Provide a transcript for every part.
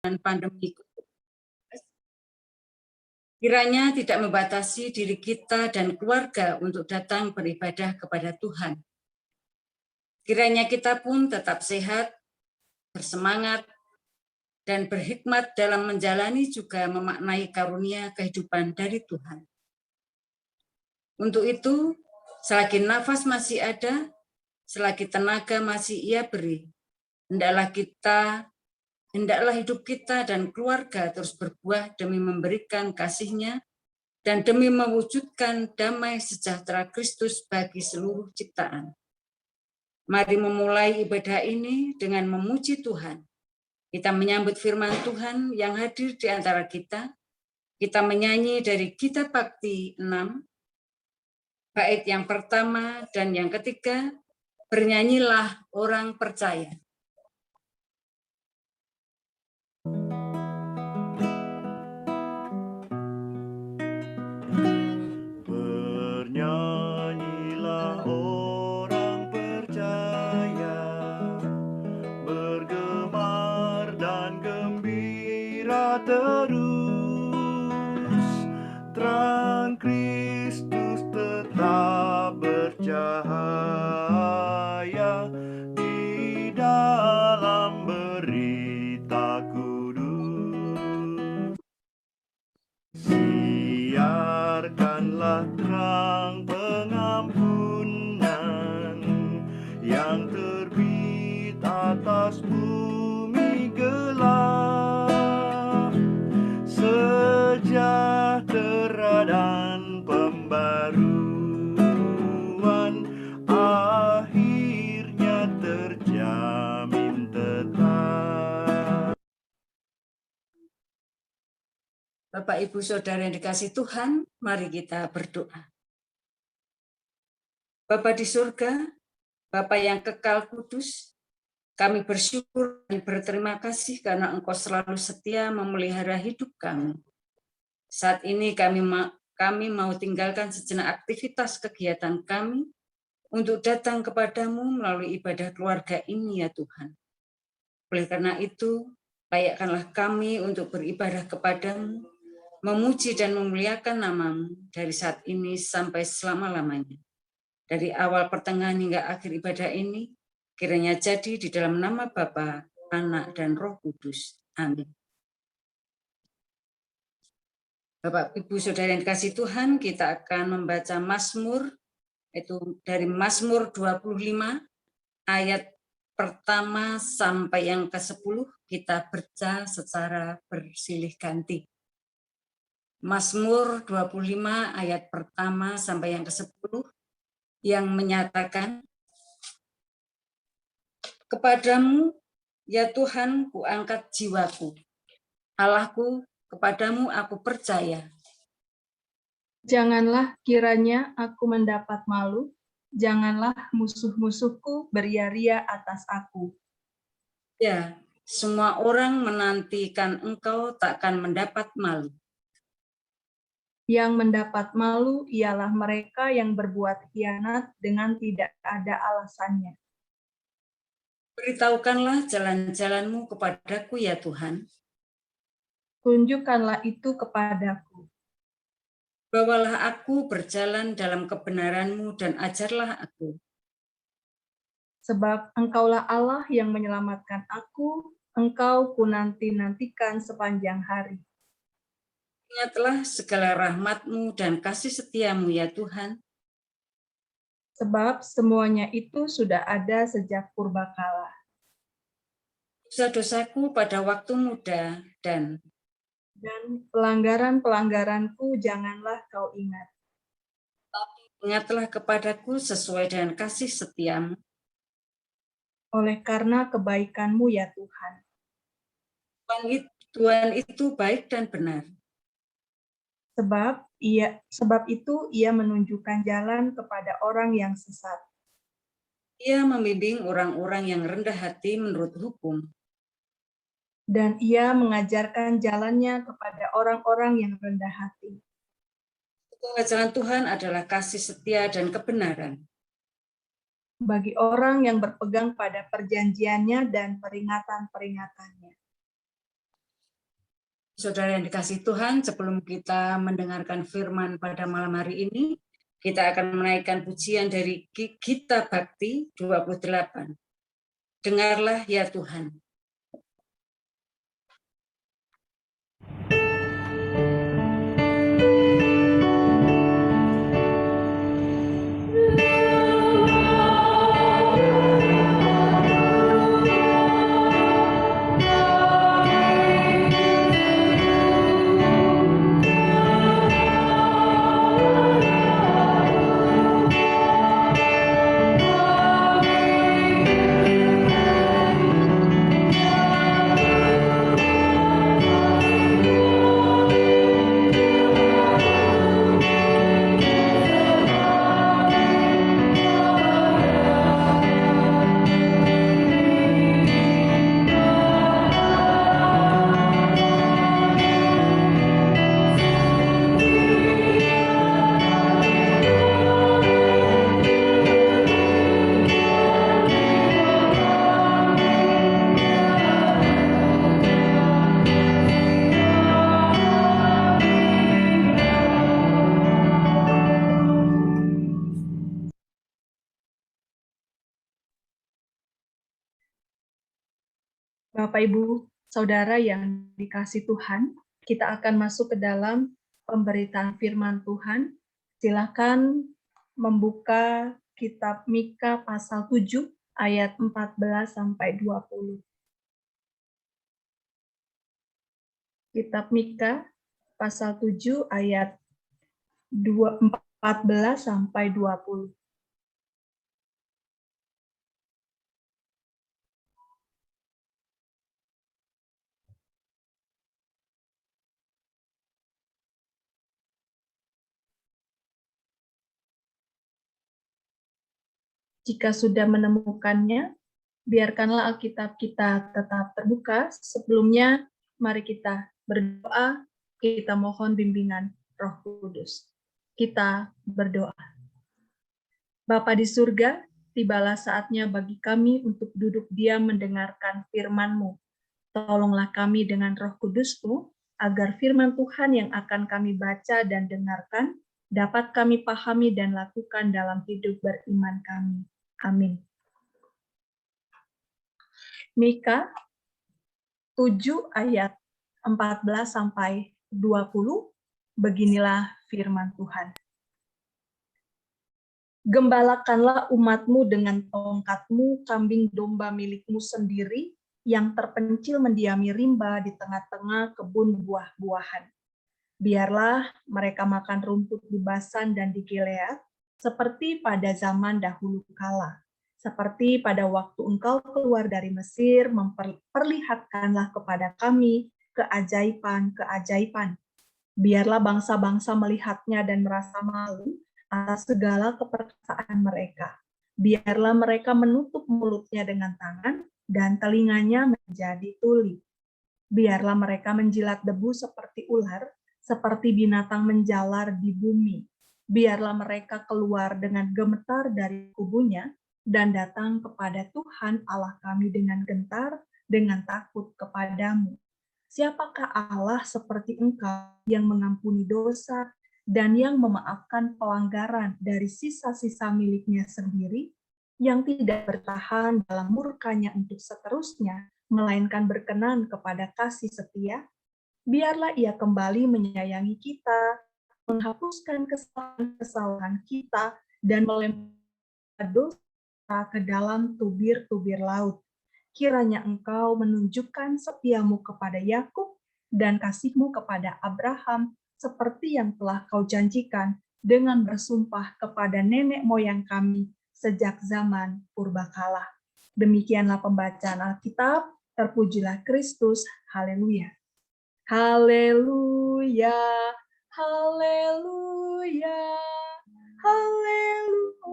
pandemi. Kiranya tidak membatasi diri kita dan keluarga untuk datang beribadah kepada Tuhan. Kiranya kita pun tetap sehat, bersemangat, dan berhikmat dalam menjalani juga memaknai karunia kehidupan dari Tuhan. Untuk itu, selagi nafas masih ada, selagi tenaga masih Ia beri, hendaklah hidup kita dan keluarga terus berbuah demi memberikan kasih-Nya dan demi mewujudkan damai sejahtera Kristus bagi seluruh ciptaan. Mari memulai ibadah ini dengan memuji Tuhan. Kita menyambut firman Tuhan yang hadir di antara kita. Kita menyanyi dari Kitab Bakti 6, bait yang pertama dan yang ketiga, bernyanyilah orang percaya. Bernyanyilah orang percaya, bergemar dan gembira terus, terang Kristus tetap bercahaya di dalam berita kudus. Siarkanlah terang pengampunan yang terbit atas bumi gelap, sejahtera dan pembaruan akhirnya terjamin tetap. Bapak, Ibu, Saudara yang dikasihi Tuhan, mari kita berdoa. Bapa di surga, Bapa yang kekal kudus, kami bersyukur dan berterima kasih karena Engkau selalu setia memelihara hidup kami. Saat ini kami mau tinggalkan sejenak aktivitas kegiatan kami untuk datang kepadamu melalui ibadah keluarga ini ya Tuhan. Oleh karena itu, layakkanlah kami untuk beribadah kepadamu, memuji dan memuliakan nama-Mu dari saat ini sampai selama-lamanya. Dari awal pertengahan hingga akhir ibadah ini, kiranya jadi di dalam nama Bapa, Anak, dan Roh Kudus. Amin. Bapak, Ibu, Saudara yang dikasihi Tuhan, kita akan membaca Mazmur, itu dari Mazmur 25, ayat pertama sampai yang ke-10, kita baca secara bersilih ganti. Mazmur 25 ayat pertama sampai yang ke-10 yang menyatakan, kepadamu, ya Tuhan, kuangkat jiwaku. Allahku, kepadamu aku percaya. Janganlah kiranya aku mendapat malu, janganlah musuh-musuhku beria-ria atas aku. Ya, semua orang menantikan engkau takkan mendapat malu. Yang mendapat malu ialah mereka yang berbuat khianat dengan tidak ada alasannya. Beritahukanlah jalan-jalanmu kepadaku ya Tuhan. Tunjukkanlah itu kepadaku. Bawalah aku berjalan dalam kebenaran-Mu dan ajarlah aku. Sebab Engkaulah Allah yang menyelamatkan aku, Engkau ku nanti-nantikan sepanjang hari. Ingatlah segala rahmat-Mu dan kasih setia-Mu ya Tuhan. Sebab semuanya itu sudah ada sejak purbakala. Dosa-dosaku pada waktu muda dan pelanggaran-pelanggaranku janganlah kau ingat. ingatlah kepadaku sesuai dengan kasih setia-Mu. Oleh karena kebaikan-Mu ya Tuhan. Tuhan itu baik dan benar. Sebab itu ia menunjukkan jalan kepada orang yang sesat. Ia membimbing orang-orang yang rendah hati menurut hukum. Dan ia mengajarkan jalannya kepada orang-orang yang rendah hati. Jalan Tuhan adalah kasih setia dan kebenaran. Bagi orang yang berpegang pada perjanjiannya dan peringatan-peringatannya. Saudara yang dikasihi Tuhan, sebelum kita mendengarkan firman pada malam hari ini, kita akan menaikkan pujian dari Gita Bakti 28. Dengarlah ya Tuhan. Bapak, Ibu, Saudara yang dikasihi Tuhan, kita akan masuk ke dalam pemberitaan firman Tuhan. Silakan membuka kitab Mika pasal 7 ayat 14 sampai 20. Kitab Mika pasal 7 ayat 14 sampai 20. Jika sudah menemukannya, biarkanlah Alkitab kita tetap terbuka. Sebelumnya, mari kita berdoa, kita mohon bimbingan Roh Kudus. Kita berdoa. Bapa di surga, tibalah saatnya bagi kami untuk duduk diam mendengarkan firman-Mu. Tolonglah kami dengan Roh Kudus-Mu, agar firman Tuhan yang akan kami baca dan dengarkan, dapat kami pahami dan lakukan dalam hidup beriman kami. Amin. Mika 7 ayat 14 sampai 20, beginilah firman Tuhan. Gembalakanlah umatmu dengan tongkatmu, kambing domba milikmu sendiri, yang terpencil mendiami rimba di tengah-tengah kebun buah-buahan. Biarlah mereka makan rumput di Basan dan di Gilead, seperti pada zaman dahulu kala. Seperti pada waktu engkau keluar dari Mesir, memperlihatkanlah kepada kami keajaiban-keajaiban. Biarlah bangsa-bangsa melihatnya dan merasa malu atas segala keperkasaan mereka. Biarlah mereka menutup mulutnya dengan tangan dan telinganya menjadi tuli. Biarlah mereka menjilat debu seperti ular, seperti binatang menjalar di bumi. Biarlah mereka keluar dengan gemetar dari kubunya dan datang kepada Tuhan Allah kami dengan gentar, dengan takut kepadamu. Siapakah Allah seperti Engkau yang mengampuni dosa dan yang memaafkan pelanggaran dari sisa-sisa miliknya sendiri, yang tidak bertahan dalam murkanya untuk seterusnya, melainkan berkenan kepada kasih setia? Biarlah ia kembali menyayangi kita, menghapuskan kesalahan-kesalahan kita, dan melempar dosa ke dalam tubir-tubir laut. Kiranya Engkau menunjukkan setiamu kepada Yakub dan kasihmu kepada Abraham, seperti yang telah Kau janjikan dengan bersumpah kepada nenek moyang kami sejak zaman purbakala. Demikianlah pembacaan Alkitab. Terpujilah Kristus. Haleluya. Haleluya, haleluya, haleluya.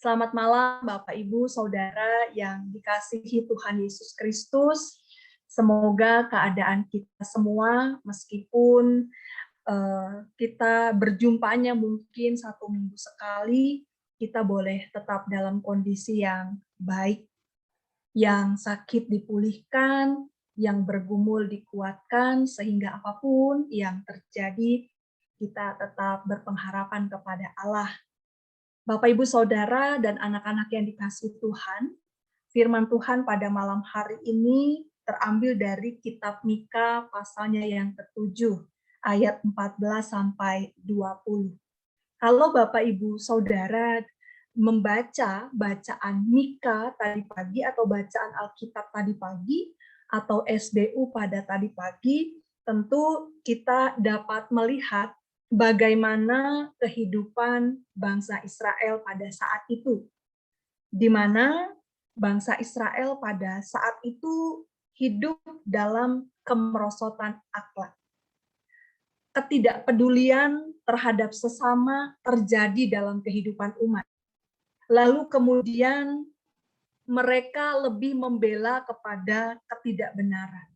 Selamat malam Bapak, Ibu, Saudara yang dikasihi Tuhan Yesus Kristus. Semoga keadaan kita semua, meskipun kita berjumpanya mungkin 1 minggu sekali, kita boleh tetap dalam kondisi yang baik, yang sakit dipulihkan, yang bergumul dikuatkan, sehingga apapun yang terjadi, kita tetap berpengharapan kepada Allah. Bapak, Ibu, Saudara, dan anak-anak yang dikasihi Tuhan, firman Tuhan pada malam hari ini terambil dari kitab Mika pasalnya yang ke-7, ayat 14 sampai 20. Kalau Bapak, Ibu, Saudara membaca bacaan Mika tadi pagi atau bacaan Alkitab tadi pagi atau SBU pada tadi pagi, tentu kita dapat melihat bagaimana kehidupan bangsa Israel pada saat itu, di mana bangsa Israel pada saat itu hidup dalam kemerosotan akhlak. Ketidakpedulian terhadap sesama terjadi dalam kehidupan umat. Lalu kemudian mereka lebih membela kepada ketidakbenaran.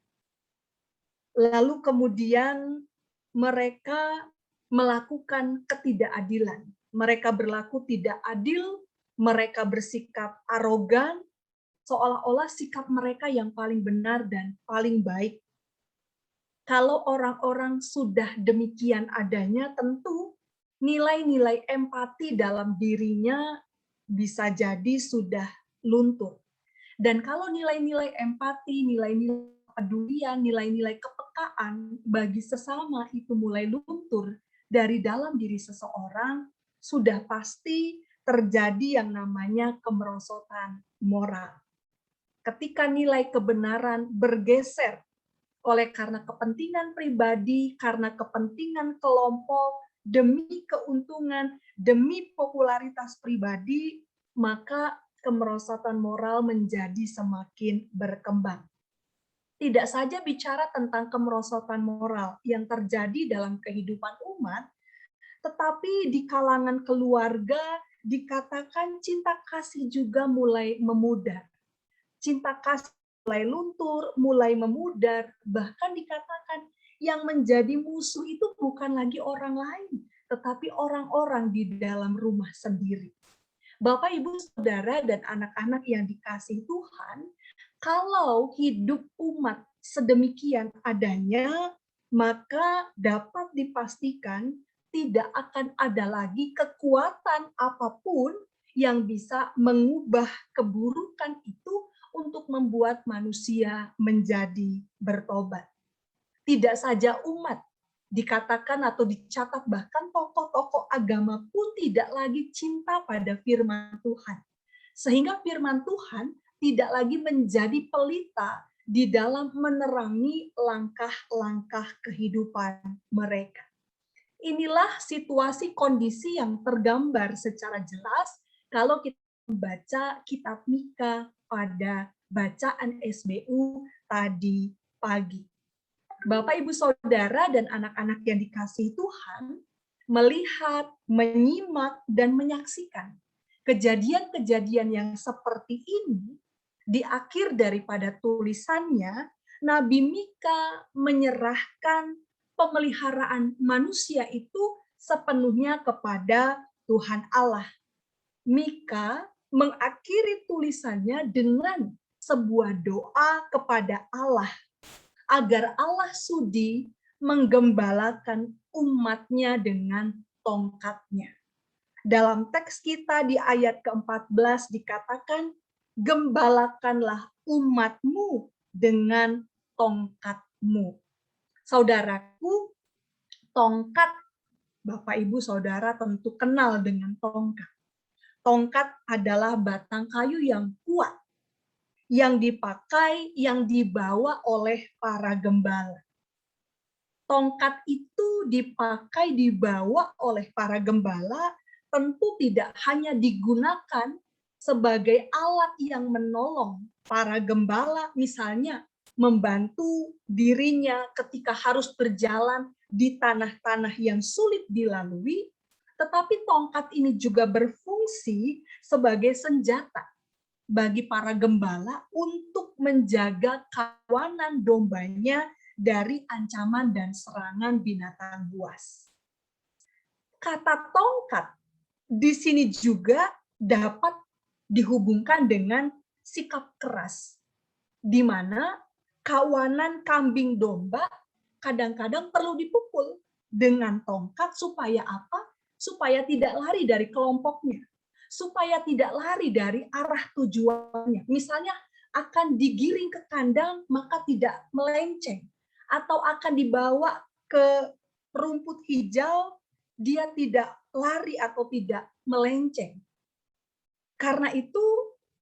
Lalu kemudian mereka melakukan ketidakadilan. Mereka berlaku tidak adil, mereka bersikap arogan, seolah-olah sikap mereka yang paling benar dan paling baik. Kalau orang-orang sudah demikian adanya, tentu nilai-nilai empati dalam dirinya bisa jadi sudah luntur. Dan kalau nilai-nilai empati, nilai-nilai kepedulian, nilai-nilai kepekaan bagi sesama itu mulai luntur dari dalam diri seseorang, sudah pasti terjadi yang namanya kemerosotan moral. Ketika nilai kebenaran bergeser oleh karena kepentingan pribadi, karena kepentingan kelompok, demi keuntungan, demi popularitas pribadi, maka kemerosotan moral menjadi semakin berkembang. Tidak saja bicara tentang kemerosotan moral yang terjadi dalam kehidupan umat, tetapi di kalangan keluarga dikatakan cinta kasih juga mulai memudar. Cinta kasih mulai luntur, mulai memudar, bahkan dikatakan yang menjadi musuh itu bukan lagi orang lain, tetapi orang-orang di dalam rumah sendiri. Bapak, Ibu, Saudara, dan anak-anak yang dikasihi Tuhan, kalau hidup umat sedemikian adanya, maka dapat dipastikan tidak akan ada lagi kekuatan apapun yang bisa mengubah keburukan itu untuk membuat manusia menjadi bertobat. Tidak saja umat, dikatakan atau dicatat bahkan tokoh-tokoh agama pun tidak lagi cinta pada firman Tuhan. Sehingga firman Tuhan tidak lagi menjadi pelita di dalam menerangi langkah-langkah kehidupan mereka. Inilah situasi kondisi yang tergambar secara jelas kalau kita membaca kitab Mika pada bacaan SBU tadi pagi. Bapak, Ibu, Saudara, dan anak-anak yang dikasihi Tuhan melihat, menyimak, dan menyaksikan kejadian-kejadian yang seperti ini. Di akhir daripada tulisannya, Nabi Mika menyerahkan pemeliharaan manusia itu sepenuhnya kepada Tuhan Allah. Mika mengakhiri tulisannya dengan sebuah doa kepada Allah agar Allah sudi menggembalakan umatnya dengan tongkatnya. Dalam teks kita di ayat ke-14 dikatakan, gembalakanlah umatmu dengan tongkatmu. Saudaraku, tongkat, Bapak, Ibu, Saudara tentu kenal dengan tongkat. Tongkat adalah batang kayu yang kuat, yang dipakai, yang dibawa oleh para gembala. Tongkat itu dipakai, dibawa oleh para gembala, tentu tidak hanya digunakan sebagai alat yang menolong para gembala, misalnya membantu dirinya ketika harus berjalan di tanah-tanah yang sulit dilalui, tetapi tongkat ini juga berfungsi sebagai senjata bagi para gembala untuk menjaga kawanan dombanya dari ancaman dan serangan binatang buas. Kata tongkat di sini juga dapat dihubungkan dengan sikap keras, di mana kawanan kambing domba kadang-kadang perlu dipukul dengan tongkat supaya apa? Supaya tidak lari dari kelompoknya, supaya tidak lari dari arah tujuannya. Misalnya akan digiring ke kandang maka tidak melenceng, atau akan dibawa ke rumput hijau, dia tidak lari atau tidak melenceng. Karena itu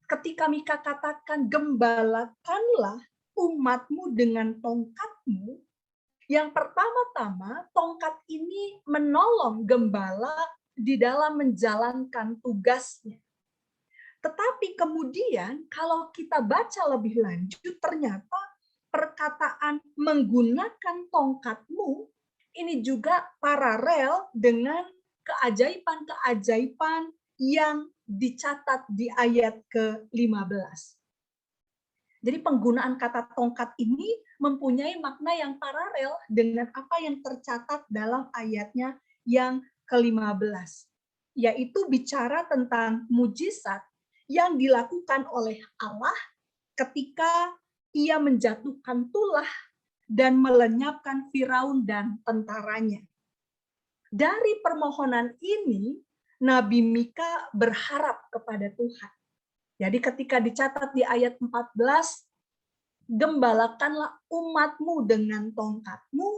ketika Mika katakan gembalakanlah umatmu dengan tongkatmu, yang pertama-tama tongkat ini menolong gembala di dalam menjalankan tugasnya. Tetapi kemudian kalau kita baca lebih lanjut, ternyata perkataan menggunakan tongkatmu ini juga paralel dengan keajaiban-keajaiban yang dicatat di ayat ke-15. Jadi penggunaan kata tongkat ini mempunyai makna yang paralel dengan apa yang tercatat dalam ayatnya yang ke-15, yaitu bicara tentang mujizat yang dilakukan oleh Allah ketika ia menjatuhkan tulah dan melenyapkan Firaun dan tentaranya. Dari permohonan ini, Nabi Mika berharap kepada Tuhan. Jadi ketika dicatat di ayat 14, gembalakanlah umatmu dengan tongkatmu,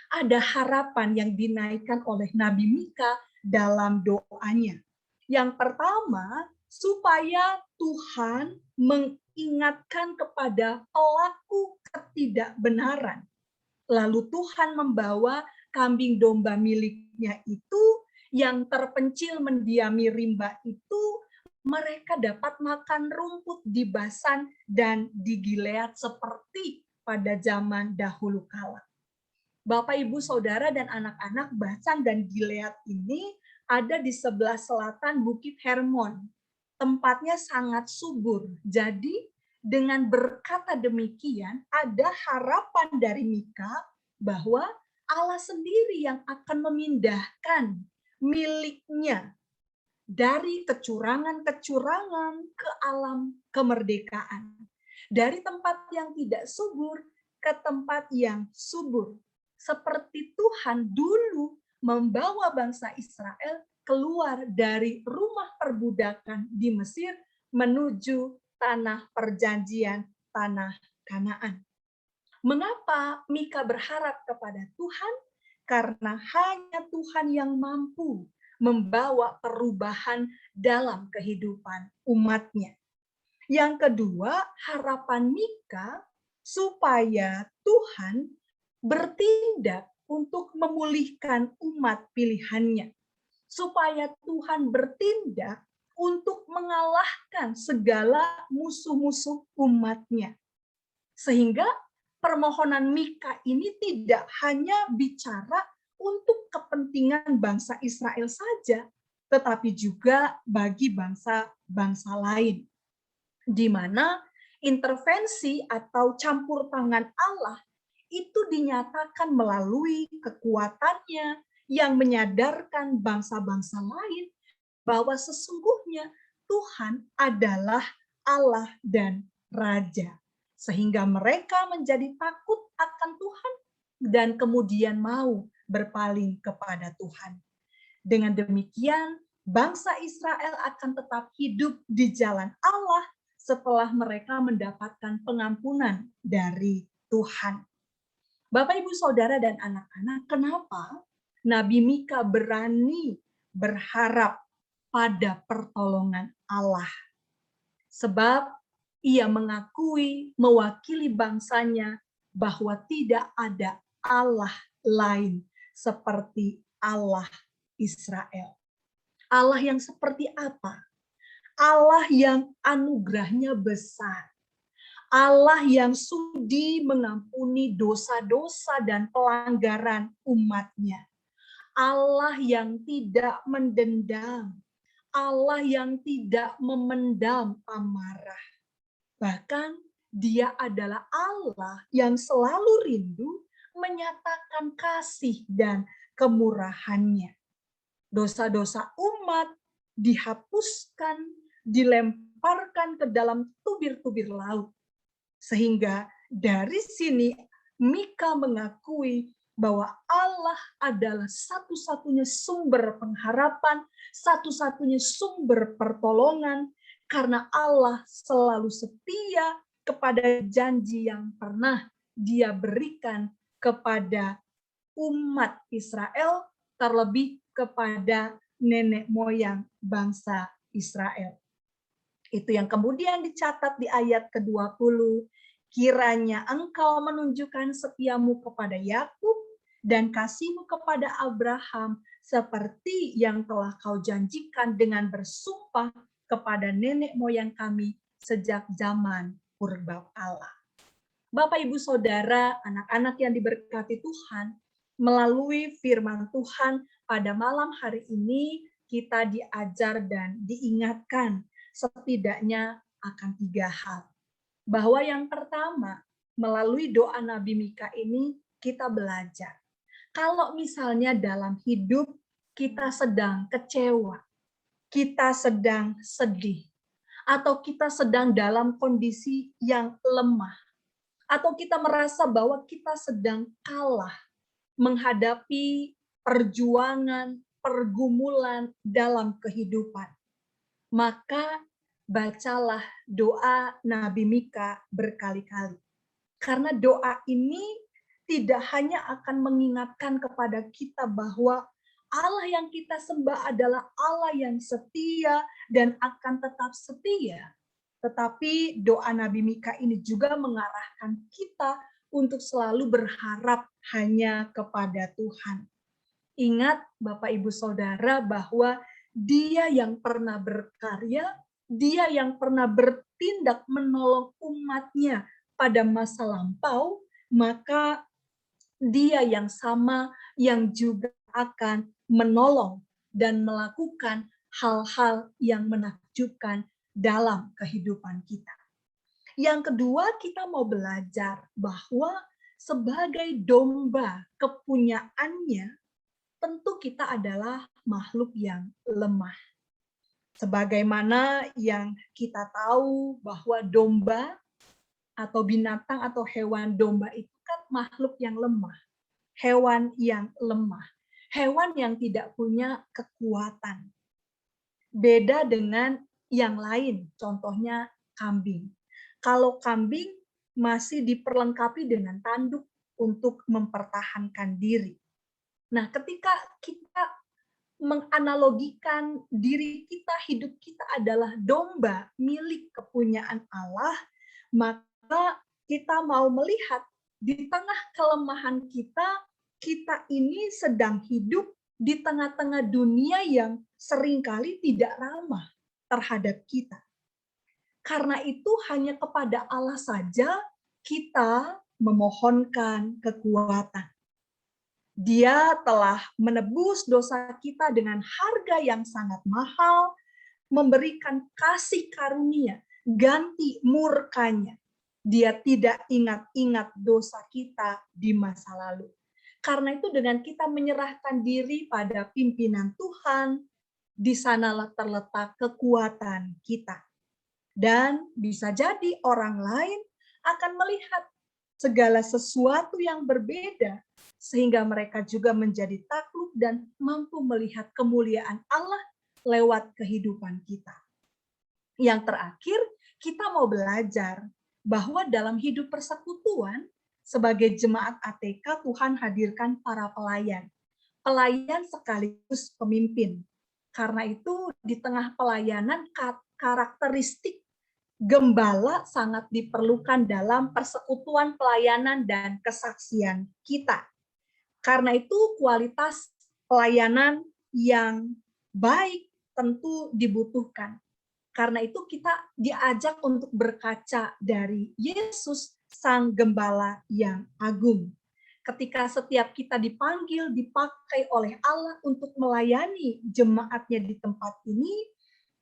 ada harapan yang dinaikkan oleh Nabi Mika dalam doanya. Yang pertama, supaya Tuhan mengingatkan kepada pelaku ketidakbenaran. Lalu Tuhan membawa kambing domba miliknya itu yang terpencil mendiami rimba itu, mereka dapat makan rumput di Basan dan di Gilead seperti pada zaman dahulu kala. Bapak, Ibu, Saudara, dan anak-anak, Basan dan Gilead ini ada di sebelah selatan Bukit Hermon. Tempatnya sangat subur. Jadi dengan berkata demikian, ada harapan dari Mika bahwa Allah sendiri yang akan memindahkan miliknya dari kecurangan-kecurangan ke alam kemerdekaan. Dari tempat yang tidak subur ke tempat yang subur. Seperti Tuhan dulu membawa bangsa Israel keluar dari rumah perbudakan di Mesir menuju tanah perjanjian, tanah Kanaan. Mengapa Mika berharap kepada Tuhan? Karena hanya Tuhan yang mampu membawa perubahan dalam kehidupan umatnya. Yang kedua, harapan Mika supaya Tuhan bertindak untuk memulihkan umat pilihannya. Supaya Tuhan bertindak untuk mengalahkan segala musuh-musuh umatnya. Sehingga permohonan Mika ini tidak hanya bicara untuk kepentingan bangsa Israel saja, tetapi juga bagi bangsa-bangsa lain. Di mana intervensi atau campur tangan Allah itu dinyatakan melalui kekuatannya yang menyadarkan bangsa-bangsa lain bahwa sesungguhnya Tuhan adalah Allah dan Raja. Sehingga mereka menjadi takut akan Tuhan dan kemudian mau berpaling kepada Tuhan. Dengan demikian, bangsa Israel akan tetap hidup di jalan Allah setelah mereka mendapatkan pengampunan dari Tuhan. Bapak, Ibu, Saudara, dan anak-anak, kenapa Nabi Mika berani berharap pada pertolongan Allah? Sebab ia mengakui, mewakili bangsanya bahwa tidak ada Allah lain seperti Allah Israel. Allah yang seperti apa? Allah yang anugerahnya besar. Allah yang sudi mengampuni dosa-dosa dan pelanggaran umatnya. Allah yang tidak mendendam. Allah yang tidak memendam amarah. Bahkan Dia adalah Allah yang selalu rindu menyatakan kasih dan kemurahannya. Dosa-dosa umat dihapuskan, dilempar dilemparkan ke dalam tubir-tubir laut. Sehingga dari sini Mika mengakui bahwa Allah adalah satu-satunya sumber pengharapan, satu-satunya sumber pertolongan, karena Allah selalu setia kepada janji yang pernah Dia berikan kepada umat Israel, terlebih kepada nenek moyang bangsa Israel. Itu yang kemudian dicatat di ayat ke-20. Kiranya engkau menunjukkan setiamu kepada Yakub dan kasihmu kepada Abraham seperti yang telah kau janjikan dengan bersumpah kepada nenek moyang kami sejak zaman purbakala. Bapak, Ibu, Saudara, anak-anak yang diberkati Tuhan, melalui firman Tuhan pada malam hari ini kita diajar dan diingatkan setidaknya akan 3 hal. Bahwa yang pertama, melalui doa Nabi Mika ini kita belajar. Kalau misalnya dalam hidup kita sedang kecewa, kita sedang sedih, atau kita sedang dalam kondisi yang lemah, atau kita merasa bahwa kita sedang kalah menghadapi perjuangan, pergumulan dalam kehidupan, maka bacalah doa Nabi Mika berkali-kali. Karena doa ini tidak hanya akan mengingatkan kepada kita bahwa Allah yang kita sembah adalah Allah yang setia dan akan tetap setia. Tetapi doa Nabi Mika ini juga mengarahkan kita untuk selalu berharap hanya kepada Tuhan. Ingat Bapak Ibu Saudara bahwa Dia yang pernah berkarya, Dia yang pernah bertindak menolong umatnya pada masa lampau, maka Dia yang sama yang juga akan menolong dan melakukan hal-hal yang menakjubkan dalam kehidupan kita. Yang kedua, kita mau belajar bahwa sebagai domba kepunyaannya, tentu kita adalah makhluk yang lemah. Sebagaimana yang kita tahu bahwa domba atau binatang atau hewan domba itu kan makhluk yang lemah. Hewan yang lemah. Hewan yang tidak punya kekuatan. Beda dengan yang lain, contohnya kambing. Kalau kambing masih diperlengkapi dengan tanduk untuk mempertahankan diri. Nah, ketika kita menganalogikan diri kita, hidup kita adalah domba milik kepunyaan Allah, maka kita mau melihat di tengah kelemahan kita, kita ini sedang hidup di tengah-tengah dunia yang seringkali tidak ramah terhadap kita. Karena itu hanya kepada Allah saja kita memohonkan kekuatan. Dia telah menebus dosa kita dengan harga yang sangat mahal, memberikan kasih karunia, ganti murkanya. Dia tidak ingat-ingat dosa kita di masa lalu. Karena itu dengan kita menyerahkan diri pada pimpinan Tuhan, di sanalah terletak kekuatan kita. Dan bisa jadi orang lain akan melihat segala sesuatu yang berbeda, sehingga mereka juga menjadi takluk dan mampu melihat kemuliaan Allah lewat kehidupan kita. Yang terakhir, kita mau belajar bahwa dalam hidup persekutuan, sebagai jemaat ATK, Tuhan hadirkan para pelayan. Pelayan sekaligus pemimpin. Karena itu di tengah pelayanan, karakteristik gembala sangat diperlukan dalam persekutuan pelayanan dan kesaksian kita. Karena itu kualitas pelayanan yang baik tentu dibutuhkan. Karena itu kita diajak untuk berkaca dari Yesus, Sang Gembala yang agung. Ketika setiap kita dipanggil, dipakai oleh Allah untuk melayani jemaatnya di tempat ini,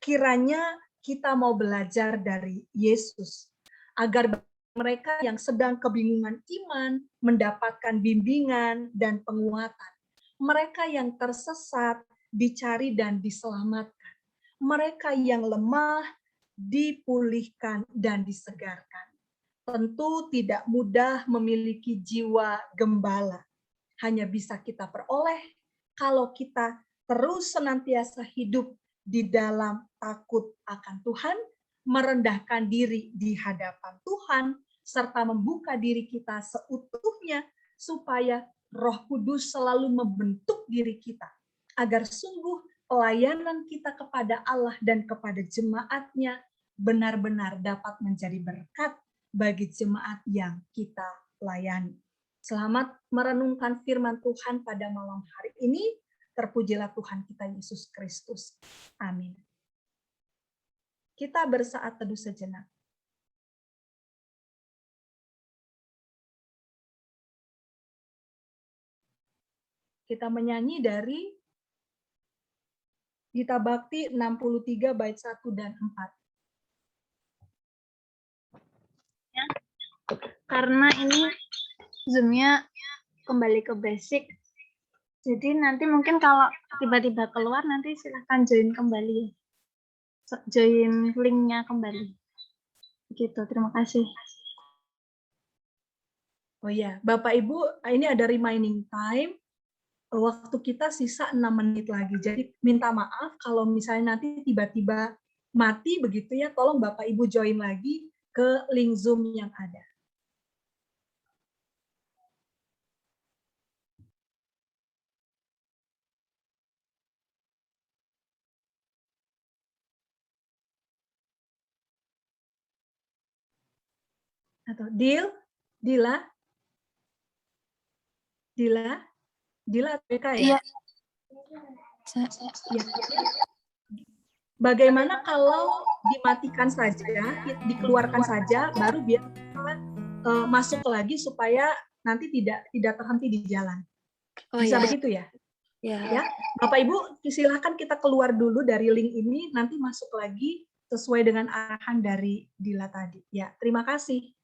kiranya kita mau belajar dari Yesus, agar mereka yang sedang kebingungan iman mendapatkan bimbingan dan penguatan. Mereka yang tersesat dicari dan diselamatkan. Mereka yang lemah dipulihkan, dan disegarkan. Tentu tidak mudah memiliki jiwa gembala. Hanya bisa kita peroleh kalau kita terus senantiasa hidup di dalam takut akan Tuhan, merendahkan diri di hadapan Tuhan, serta membuka diri kita seutuhnya supaya Roh Kudus selalu membentuk diri kita agar sungguh pelayanan kita kepada Allah dan kepada jemaatnya benar-benar dapat menjadi berkat bagi jemaat yang kita layani. Selamat merenungkan firman Tuhan pada malam hari ini. Terpujilah Tuhan kita Yesus Kristus. Amin. Kita bersaat teduh sejenak. Kita menyanyi dari Gita Bakti 63 bait 1 dan 4. Karena ini Zoom-nya kembali ke basic. Jadi nanti mungkin kalau tiba-tiba keluar nanti silahkan join kembali. Join link-nya kembali. Begitu, terima kasih. Oh ya, Bapak Ibu, ini ada remaining time. Waktu kita sisa 6 menit lagi. Jadi minta maaf kalau misalnya nanti tiba-tiba mati begitu ya, tolong Bapak Ibu join lagi ke link Zoom yang ada. Atau Dila, PK ya? Iya. Ya. Bagaimana kalau dimatikan saja, dikeluarkan saja, baru biar masuk lagi supaya nanti tidak terhenti di jalan. Bisa begitu ya? Ya, Bapak Ibu, silakan kita keluar dulu dari link ini, nanti masuk lagi sesuai dengan arahan dari Dila tadi. Ya, terima kasih.